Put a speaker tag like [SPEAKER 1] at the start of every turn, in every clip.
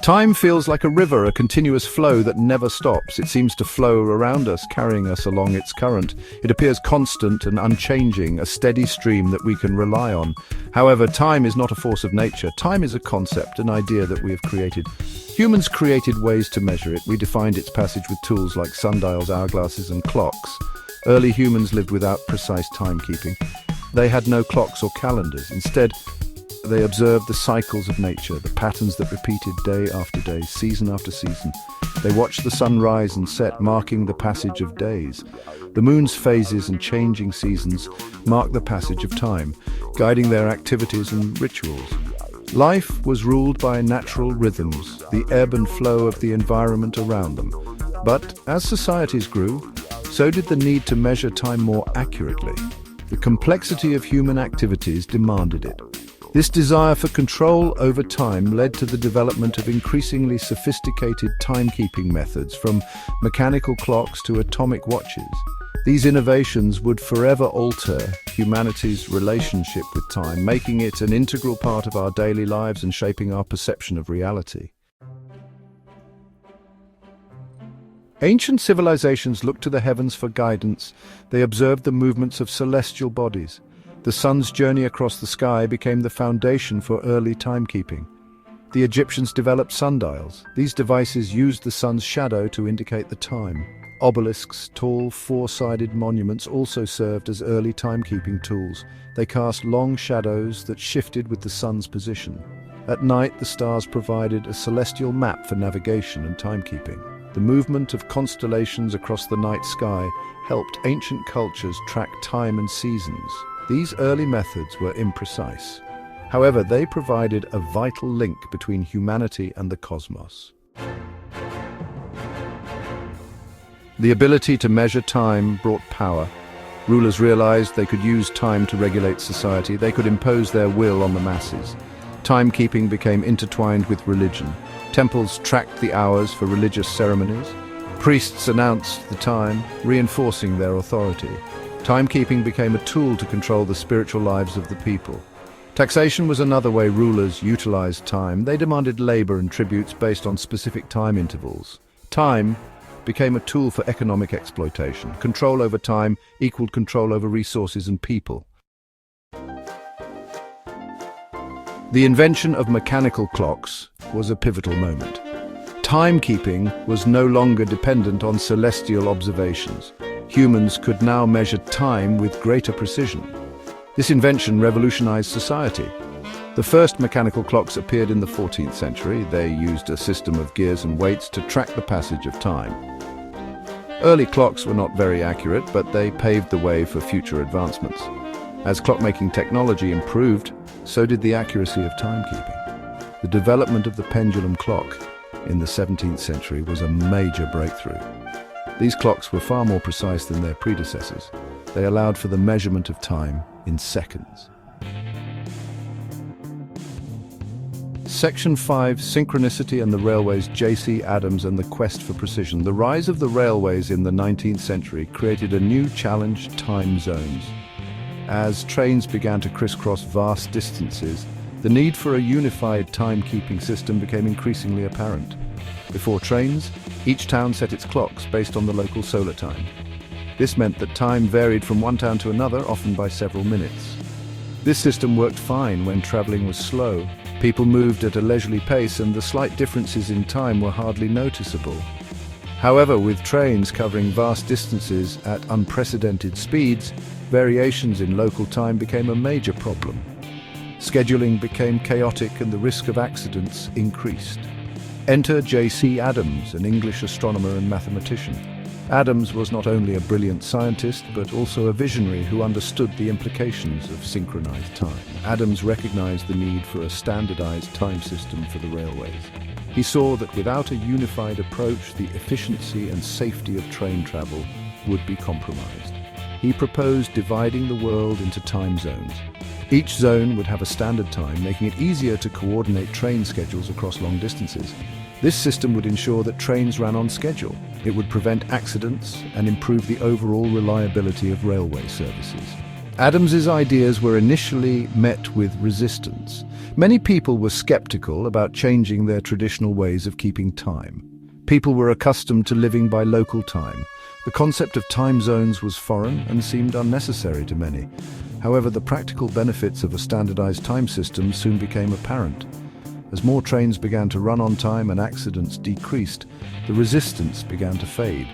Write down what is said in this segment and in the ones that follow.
[SPEAKER 1] Time feels like a river, a continuous flow that never stops. It seems to flow around us, carrying us along its current. It appears constant and unchanging, a steady stream that we can rely on. However, time is not a force of nature. Time is a concept, an idea that we have created. Humans created ways to measure it. We defined its passage with tools like sundials, hourglasses, and clocks. Early humans lived without precise timekeeping. They had no clocks or calendars. Instead, they observed the cycles of nature, the patterns that repeated day after day, season after season. They watched the sun rise and set, marking the passage of days. The moon's phases and changing seasons marked the passage of time, guiding their activities and rituals. Life was ruled by natural rhythms, the ebb and flow of the environment around them. But as societies grew, so did the need to measure time more accurately. The complexity of human activities demanded it. This desire for control over time led to the development of increasingly sophisticated timekeeping methods, from mechanical clocks to atomic watches. These innovations would forever alter humanity's relationship with time, making it an integral part of our daily lives and shaping our perception of reality. Ancient civilizations looked to the heavens for guidance. They observed the movements of celestial bodies. The sun's journey across the sky became the foundation for early timekeeping. The Egyptians developed sundials. These devices used the sun's shadow to indicate the time. Obelisks, tall, four-sided monuments, also served as early timekeeping tools. They cast long shadows that shifted with the sun's position. At night, the stars provided a celestial map for navigation and timekeeping. The movement of constellations across the night sky helped ancient cultures track time and seasons. These early methods were imprecise. However, they provided a vital link between humanity and the cosmos. The ability to measure time brought power. Rulers realized they could use time to regulate society. They could impose their will on the masses. Timekeeping became intertwined with religion. Temples tracked the hours for religious ceremonies. Priests announced the time, reinforcing their authority. Timekeeping became a tool to control the spiritual lives of the people. Taxation was another way rulers utilized time. They demanded labor and tributes based on specific time intervals. Time became a tool for economic exploitation. Control over time equaled control over resources and people. The invention of mechanical clocks was a pivotal moment. Timekeeping was no longer dependent on celestial observations. Humans could now measure time with greater precision. This invention revolutionized society. The first mechanical clocks appeared in the 14th century. They used a system of gears and weights to track the passage of time. Early clocks were not very accurate, but they paved the way for future advancements. As clockmaking technology improved, so did the accuracy of timekeeping. The development of the pendulum clock in the 17th century was a major breakthrough. These clocks were far more precise than their predecessors. They allowed for the measurement of time in seconds. Section 5, Synchronicity and the Railways, J.C. Adams and the Quest for Precision. The rise of the railways in the 19th century created a new challenge: time zones. As trains began to crisscross vast distances, the need for a unified timekeeping system became increasingly apparent. Before trains, each town set its clocks based on the local solar time. This meant that time varied from one town to another, often by several minutes. This system worked fine when traveling was slow. People moved at a leisurely pace, and the slight differences in time were hardly noticeable. However, with trains covering vast distances at unprecedented speeds, variations in local time became a major problem. Scheduling became chaotic and the risk of accidents increased. Enter J.C. Adams, an English astronomer and mathematician. Adams was not only a brilliant scientist, but also a visionary who understood the implications of synchronized time. Adams recognized the need for a standardized time system for the railways. He saw that without a unified approach, the efficiency and safety of train travel would be compromised. He proposed dividing the world into time zones. Each zone would have a standard time, making it easier to coordinate train schedules across long distances. This system would ensure that trains ran on schedule. It would prevent accidents and improve the overall reliability of railway services. Adams's ideas were initially met with resistance. Many people were skeptical about changing their traditional ways of keeping time. People were accustomed to living by local time. The concept of time zones was foreign and seemed unnecessary to many. However, the practical benefits of a standardized time system soon became apparent. As more trains began to run on time and accidents decreased, the resistance began to fade.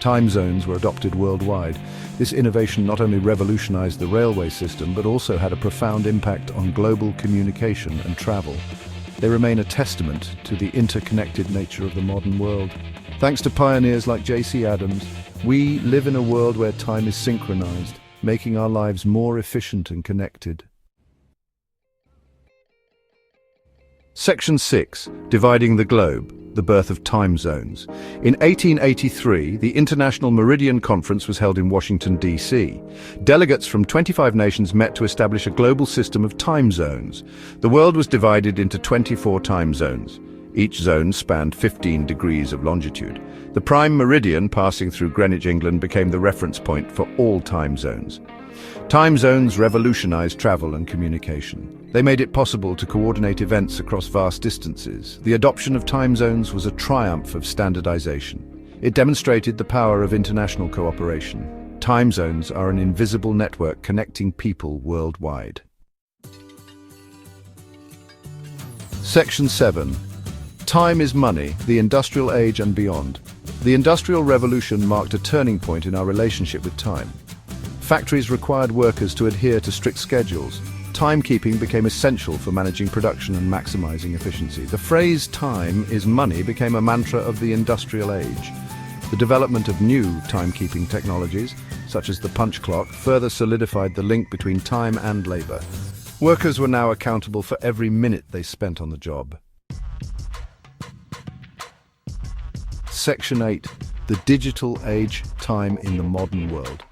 [SPEAKER 1] Time zones were adopted worldwide. This innovation not only revolutionized the railway system, but also had a profound impact on global communication and travel. They remain a testament to the interconnected nature of the modern world. Thanks to pioneers like J.C. Adams, we live in a world where time is synchronized, making our lives more efficient and connected. Section 6. Dividing the Globe, the birth of time zones. In 1883, the International Meridian Conference was held in Washington, D.C. Delegates from 25 nations met to establish a global system of time zones. The world was divided into 24 time zones. Each zone spanned 15 degrees of longitude. The prime meridian passing through Greenwich, England, became the reference point for all time zones. Time zones revolutionized travel and communication. They made it possible to coordinate events across vast distances. The adoption of time zones was a triumph of standardization. It demonstrated the power of international cooperation. Time zones are an invisible network connecting people worldwide. Section 7. Time is money, the industrial age and beyond. The Industrial Revolution marked a turning point in our relationship with time. Factories required workers to adhere to strict schedules. Timekeeping became essential for managing production and maximizing efficiency. The phrase "time is money" became a mantra of the industrial age. The development of new timekeeping technologies, such as the punch clock, further solidified the link between time and labor. Workers were now accountable for every minute they spent on the job. Section 8. The digital age, time in the modern world.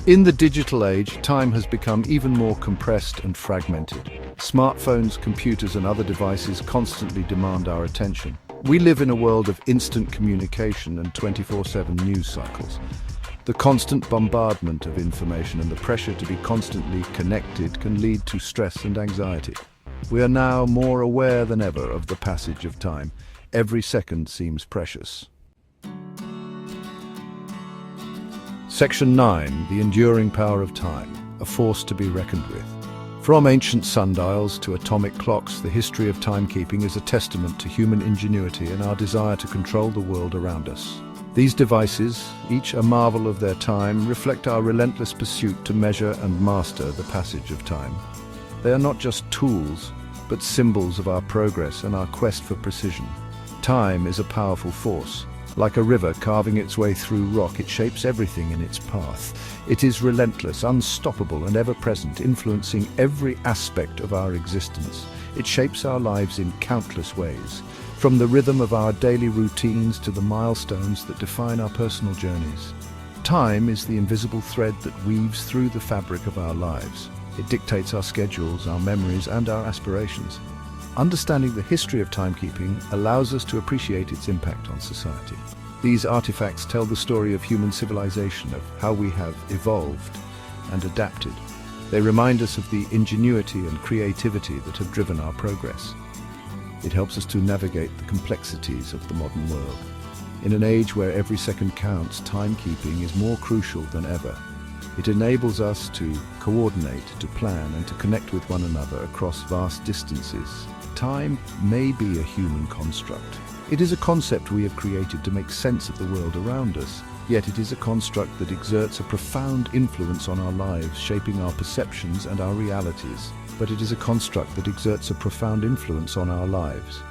[SPEAKER 1] In the digital age, time has become even more compressed and fragmented. Smartphones, computers, and other devices constantly demand our attention. We live in a world of instant communication and 24/7 news cycles. The constant bombardment of information and the pressure to be constantly connected can lead to stress and anxiety. We are now more aware than ever of the passage of time. Every second seems precious. Section 9. The enduring power of time, a force to be reckoned with. From ancient sundials to atomic clocks, the history of timekeeping is a testament to human ingenuity and our desire to control the world around us. These devices, each a marvel of their time, reflect our relentless pursuit to measure and master the passage of time. They are not just tools, but symbols of our progress and our quest for precision. Time is a powerful force. Like a river carving its way through rock, it shapes everything in its path. It is relentless, unstoppable, and ever-present, influencing every aspect of our existence. It shapes our lives in countless ways, from the rhythm of our daily routines to the milestones that define our personal journeys. Time is the invisible thread that weaves through the fabric of our lives. It dictates our schedules, our memories, and our aspirations. Understanding the history of timekeeping allows us to appreciate its impact on society. These artifacts tell the story of human civilization, of how we have evolved and adapted. They remind us of the ingenuity and creativity that have driven our progress. It helps us to navigate the complexities of the modern world. In an age where every second counts, timekeeping is more crucial than ever. It enables us to coordinate, to plan, and to connect with one another across vast distances. Time may be a human construct. It is a concept we have created to make sense of the world around us, yet it is a construct that exerts a profound influence on our lives, shaping our perceptions and our realities. But it is a construct that exerts a profound influence on our lives.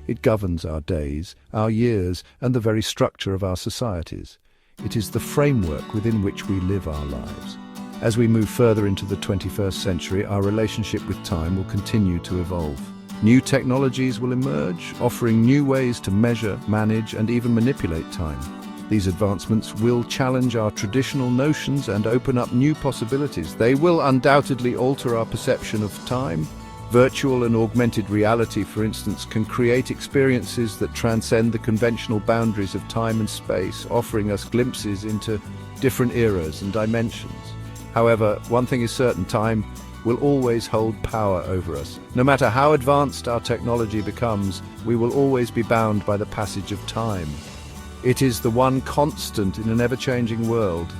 [SPEAKER 1] It governs our days, our years, and the very structure of our societies. It is the framework within which we live our lives. As we move further into the 21st century, our relationship with time will continue to evolve. New technologies will emerge, offering new ways to measure, manage, and even manipulate time. These advancements will challenge our traditional notions and open up new possibilities. They will undoubtedly alter our perception of time. Virtual and augmented reality, for instance, can create experiences that transcend the conventional boundaries of time and space, offering us glimpses into different eras and dimensions. However, one thing is certain: time will always hold power over us. No matter how advanced our technology becomes, we will always be bound by the passage of time. It is the one constant in an ever-changing world.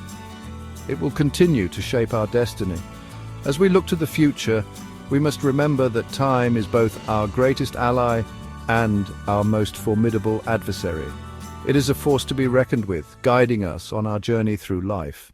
[SPEAKER 1] It will continue to shape our destiny. As we look to the future, we must remember that time is both our greatest ally and our most formidable adversary. It is a force to be reckoned with, guiding us on our journey through life.